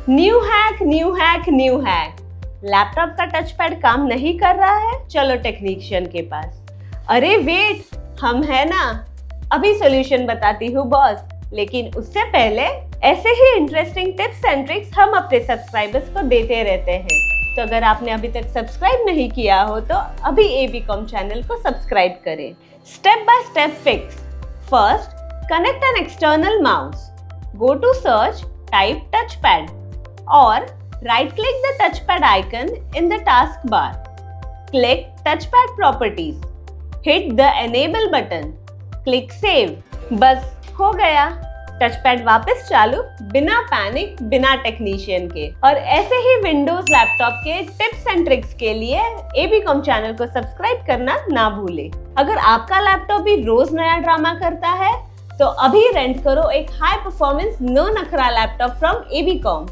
New hack, new hack, new hack. Laptop का touch pad काम नहीं कर रहा है? चलो टेक्नीशियन के पास। अरे वेट, हम है ना, अभी सॉल्यूशन बताती हूँ बॉस। लेकिन उससे पहले ऐसे ही इंटरेस्टिंग टिप्स एंड ट्रिक्स हम अपने सब्सक्राइबर्स को देते रहते हैं। तो अगर आपने अभी तक सब्सक्राइब नहीं किया हो तो अभी एबीकॉम चैनल को सब्सक्राइब करें। Step by step fix. First, connect an external mouse. Go to search, type touchpad और right click the touchpad icon in the taskbar. Click touchpad properties. Hit the enable button. Click save. बस हो गया, touchpad वापस चालू, बिना panic, बिना technician के। और ऐसे ही विंडोज लैपटॉप के टिप्स एंड ट्रिक्स के लिए एबीकॉम चैनल को सब्सक्राइब करना ना भूले। अगर आपका लैपटॉप भी रोज नया ड्रामा करता है तो अभी रेंट करो एक हाई परफॉर्मेंस नो नखरा लैपटॉप फ्रॉम एबीकॉम।